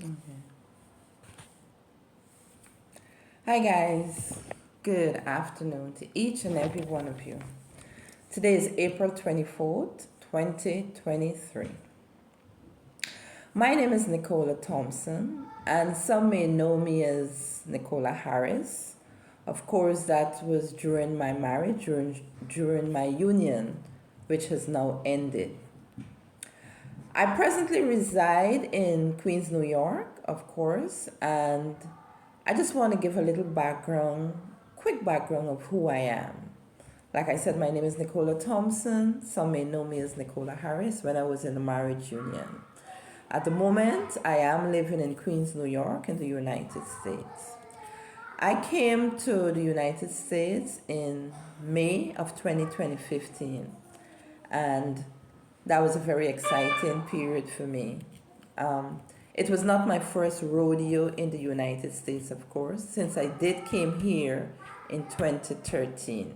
Okay. Hi guys, good afternoon to each and every one of you. Today is April 24th, 2023. My name is Nicola Thompson, and some may know me as Nicola Harris. Of course, that was during my marriage, during my union, which has now ended. I presently reside in Queens, New York, of course, and I just want to give a little background, quick background of who I am. Like I said, my name is Nicola Thompson. Some may know me as Nicola Harris when I was in a marriage union. At the moment, I am living in Queens, New York, in the United States. I came to the United States in May of 2015, and that was a very exciting period for me. Um, it was not my first rodeo in the United States, of course, since I did came here in 2013.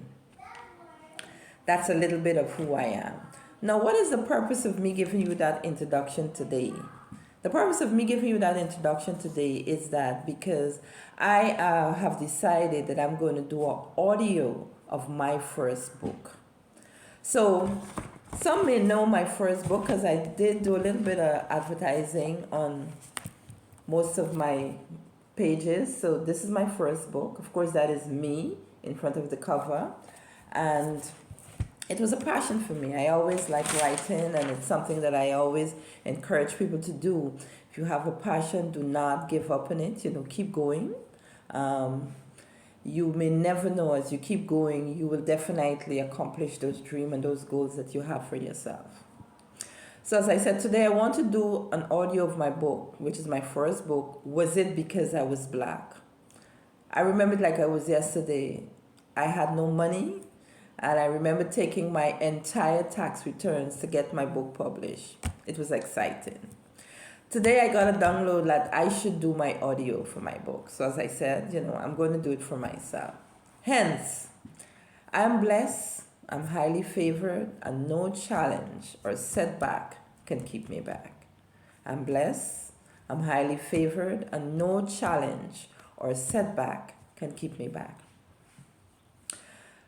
That's a little bit of who I am. Now, what is the purpose of me giving you that introduction today? The purpose of me giving you that introduction today is that because I have decided that I'm going to do an audio of my first book. So, some may know my first book because I did do a little bit of advertising on most of my pages. So, this is my first book. Of course, that is me in front of the cover. And it was a passion for me. I always like writing, and it's something that I always encourage people to do. If you have a passion, do not give up on it. Keep going. Um, you may never know, as you keep going, you will definitely accomplish those dreams and those goals that you have for yourself. So, as I said, today I want to do an audio of my book, which is my first book. Was it because I was black? I remember it like I was yesterday. I had no money, and I remember taking my entire tax returns to get my book published. It was exciting. Today I got a download that I should do my audio for my book. So as I said, I'm going to do it for myself. Hence, I'm blessed, I'm highly favored, and no challenge or setback can keep me back. I'm blessed, I'm highly favored, and no challenge or setback can keep me back.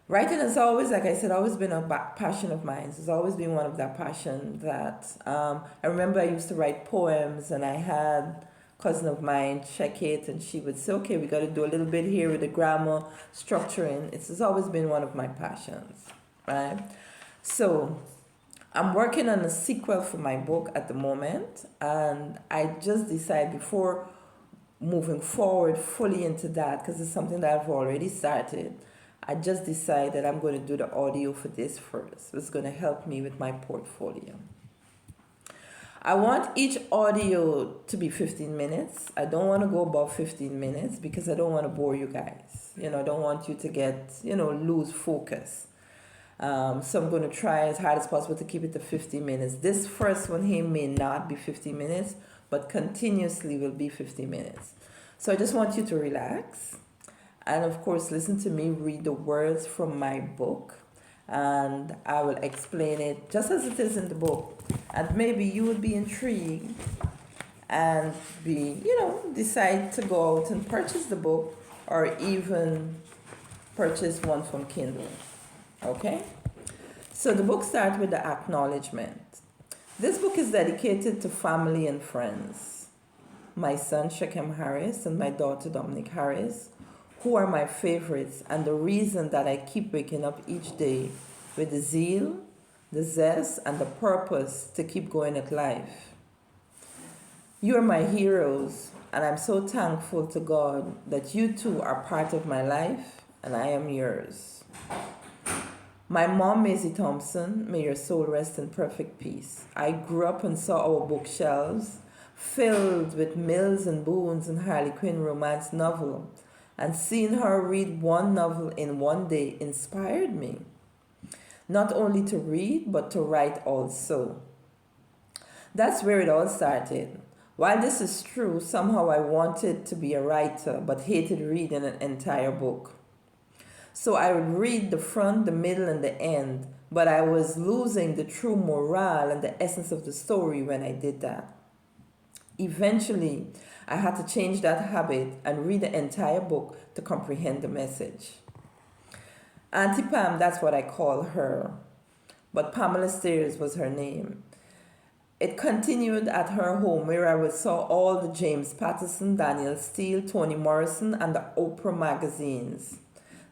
Writing has always, like I said, always been a passion of mine. It's always been one of that passion that I remember I used to write poems, and I had a cousin of mine check it, and she would say, okay, we got to do a little bit here with the grammar, structuring. It's always been one of my passions, right? So I'm working on a sequel for my book at the moment, and I just decided before moving forward fully into that, because it's something that I've already started, I just decided I'm going to do the audio for this first. It's going to help me with my portfolio. I want each audio to be 15 minutes. I don't want to go above 15 minutes because I don't want to bore you guys. I don't want you to get, lose focus. So I'm going to try as hard as possible to keep it to 15 minutes. This first one here may not be 15 minutes, but continuously will be 15 minutes. So I just want you to relax. And of course, listen to me read the words from my book, and I will explain it just as it is in the book. And maybe you would be intrigued and decide to go out and purchase the book, or even purchase one from Kindle. Okay? So the book starts with the acknowledgement. This book is dedicated to family and friends. My son Shechem Harris and my daughter Dominic Harris, who are my favorites and the reason that I keep waking up each day with the zeal, the zest, and the purpose to keep going at life. You are my heroes, and I'm so thankful to God that you two are part of my life, and I am yours. My mom, Maisie Thompson, may your soul rest in perfect peace. I grew up and saw our bookshelves filled with Mills and Boons and Harley Quinn romance novel, and seeing her read one novel in one day inspired me, not only to read, but to write also. That's where it all started. While this is true, somehow I wanted to be a writer, but hated reading an entire book. So I would read the front, the middle, and the end, but I was losing the true morale and the essence of the story when I did that. Eventually, I had to change that habit and read the entire book to comprehend the message. Auntie Pam, that's what I call her, but Pamela Stairs was her name. It continued at her home where I saw all the James Patterson, Daniel Steele, Toni Morrison, and the Oprah magazines.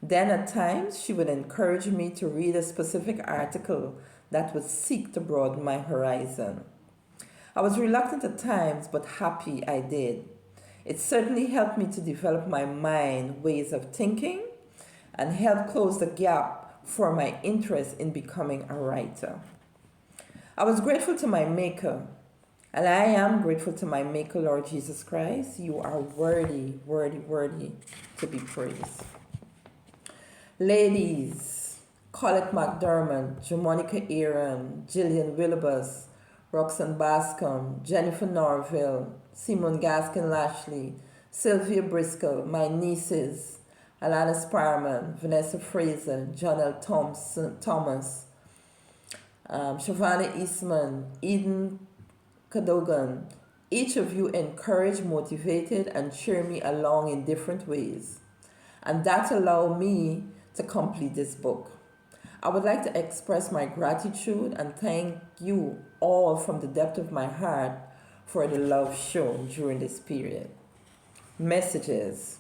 Then at times she would encourage me to read a specific article that would seek to broaden my horizon. I was reluctant at times, but happy I did. It certainly helped me to develop my mind, ways of thinking, and helped close the gap for my interest in becoming a writer. I was grateful to my Maker, and I am grateful to my Maker, Lord Jesus Christ. You are worthy, worthy, worthy to be praised. Ladies, Colette McDermott, Jamonica Aaron, Gillian Willibus, Roxanne Bascom, Jennifer Norville, Simone Gaskin-Lashley, Sylvia Briscoe, my nieces, Alana Sparman, Vanessa Fraser, John L. Thomas, Shavana Eastman, Eden Cadogan. Each of you encouraged, motivated, and cheered me along in different ways. And that allowed me to complete this book. I would like to express my gratitude and thank you all from the depth of my heart for the love shown during this period. Messages.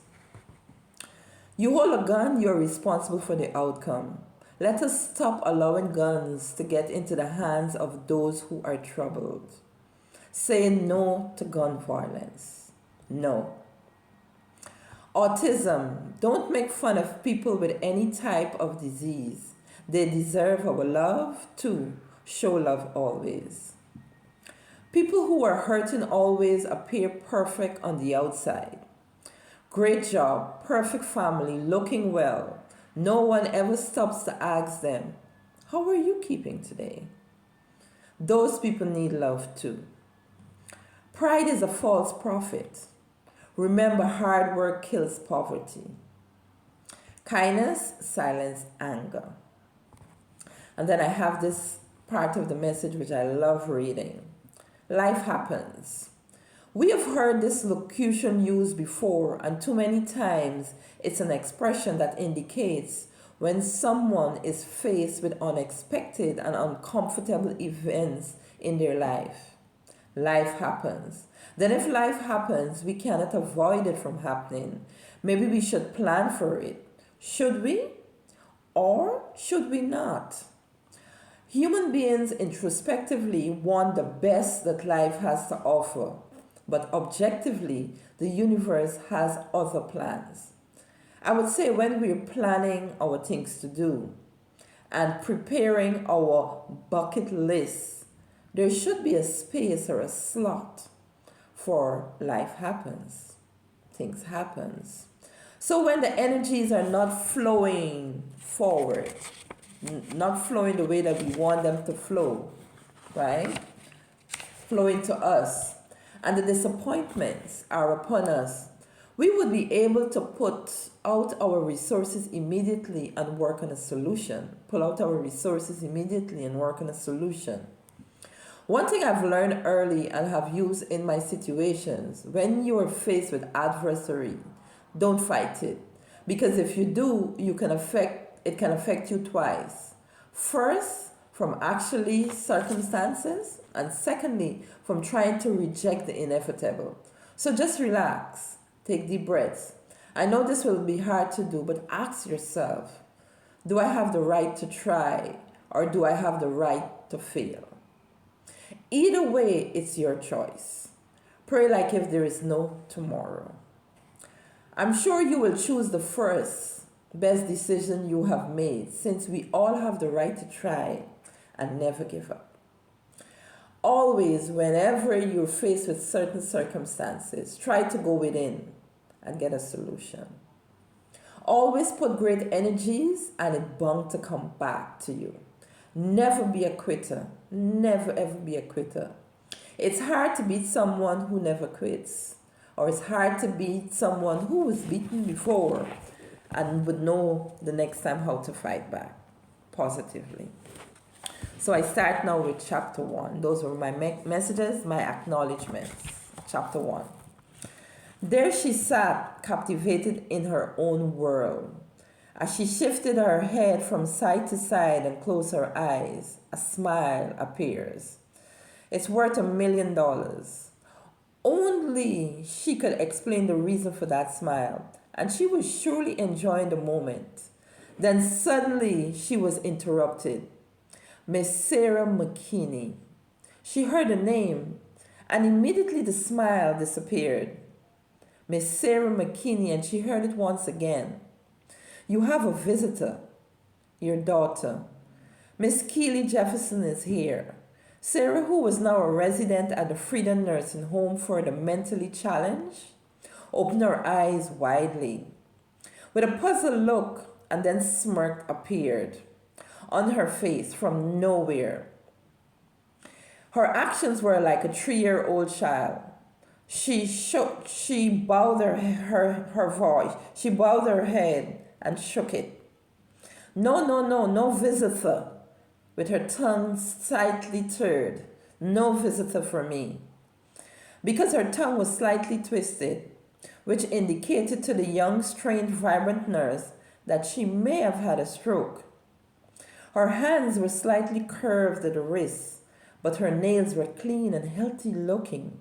You hold a gun, you're responsible for the outcome. Let us stop allowing guns to get into the hands of those who are troubled. Say no to gun violence. No. Autism. Don't make fun of people with any type of disease. They deserve our love too. Show love always. People who are hurting always appear perfect on the outside. Great job, perfect family, looking well. No one ever stops to ask them, how are you keeping today? Those people need love too. Pride is a false prophet. Remember, hard work kills poverty. Kindness silences anger. And then I have this part of the message which I love reading. Life happens. We have heard this locution used before, and too many times it's an expression that indicates when someone is faced with unexpected and uncomfortable events in their life. Life happens. Then if life happens, we cannot avoid it from happening. Maybe we should plan for it. Should we? Or should we not? Human beings introspectively want the best that life has to offer, but objectively, the universe has other plans. I would say when we're planning our things to do and preparing our bucket list, there should be a space or a slot for life happens. Things happens. So when the energies are not flowing forward, not flowing the way that we want them to flow, right? Flowing to us, and the disappointments are upon us, we would be able to put out our resources immediately and work on a solution. Pull out our resources immediately and work on a solution. One thing I've learned early and have used in my situations, when you are faced with adversity, don't fight it. Because if you do, it can affect you twice. First, from actually circumstances, and secondly, from trying to reject the inevitable. So just relax, take deep breaths. I know this will be hard to do, but ask yourself, do I have the right to try, or do I have the right to fail? Either way, it's your choice. Pray like if there is no tomorrow. I'm sure you will choose the first best decision you have made, since we all have the right to try and never give up. Always, whenever you're faced with certain circumstances, try to go within and get a solution. Always put great energies and it's bound to come back to you. Never be a quitter. Never ever be a quitter. It's hard to beat someone who never quits. Or it's hard to beat someone who was beaten before and would know the next time how to fight back positively. So I start now with chapter 1. Those were my messages, my acknowledgements. chapter 1. There she sat, captivated in her own world. As she shifted her head from side to side and closed her eyes, a smile appears. It's worth $1 million. Only she could explain the reason for that smile, and she was surely enjoying the moment. Then suddenly she was interrupted. Miss Sarah McKinney. She heard the name, and immediately the smile disappeared. Miss Sarah McKinney, and she heard it once again. You have a visitor, your daughter. Miss Keely Jefferson is here. Sarah, who was now a resident at the Freedom Nursing Home for the mentally challenged, opened her eyes widely. With a puzzled look, and then smirk appeared on her face from nowhere. Her actions were like a 3-year-old child. She bowed her voice. She bowed her head and shook it. No visitor. With her tongue slightly turned. No visitor for me. Because her tongue was slightly twisted, which indicated to the young, strange, vibrant nurse that she may have had a stroke. Her hands were slightly curved at the wrists, but her nails were clean and healthy looking.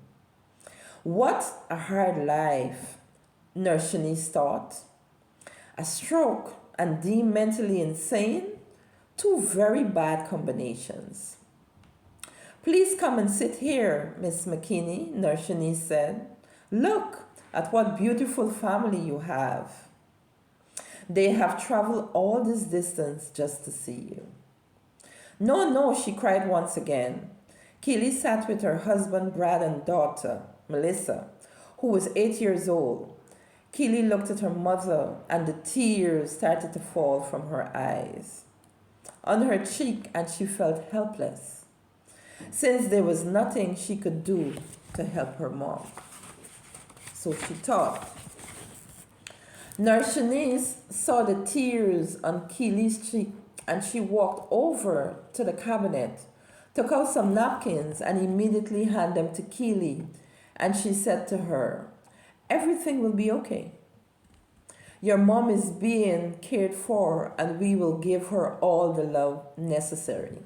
What a hard life, Nurse Shanice thought. A stroke and deemed mentally insane? Two very bad combinations. Please come and sit here, Miss McKinney, Nurse Shanice said. Look at what beautiful family you have. They have traveled all this distance just to see you. No, she cried once again. Keely sat with her husband, Brad, and daughter, Melissa, who was 8 years old. Keely looked at her mother, and the tears started to fall from her eyes on her cheek, and she felt helpless, since there was nothing she could do to help her mom. So she thought. Nurse Shanice saw the tears on Keely's cheek, and she walked over to the cabinet, took out some napkins, and immediately handed them to Keely, and she said to her, everything will be okay. Your mom is being cared for, and we will give her all the love necessary.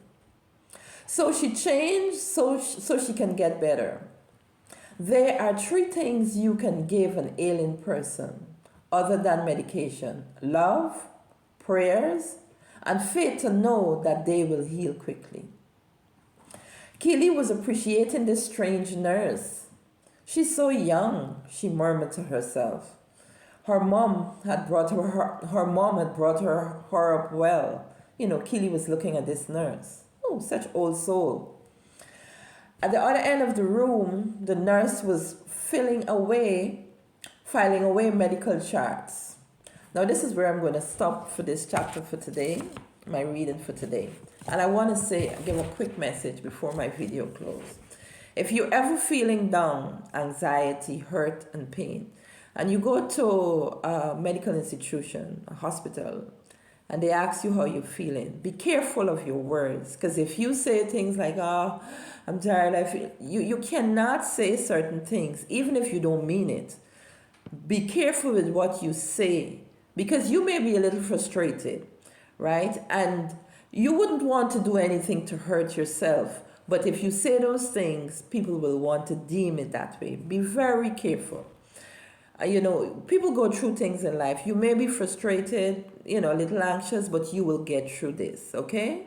So she changed so she can get better. There are 3 things you can give an ailing person other than medication: love, prayers, and faith to know that they will heal quickly. Keely was appreciating this strange nurse. She's so young, she murmured to herself. Her mom had brought her up well. Keely was looking at this nurse. Oh, such old soul. At the other end of the room, the nurse was filing away medical charts. Now, this is where I'm going to stop for this chapter for today, my reading for today. And I want to give a quick message before my video closes. If you're ever feeling down, anxiety, hurt, and pain, and you go to a medical institution, a hospital, and they ask you how you're feeling, be careful of your words. Because if you say things like, oh, I'm tired, you cannot say certain things, even if you don't mean it. Be careful with what you say, because you may be a little frustrated, right? And you wouldn't want to do anything to hurt yourself. But if you say those things, people will want to deem it that way. Be very careful. People go through things in life. You may be frustrated, a little anxious, but you will get through this, okay?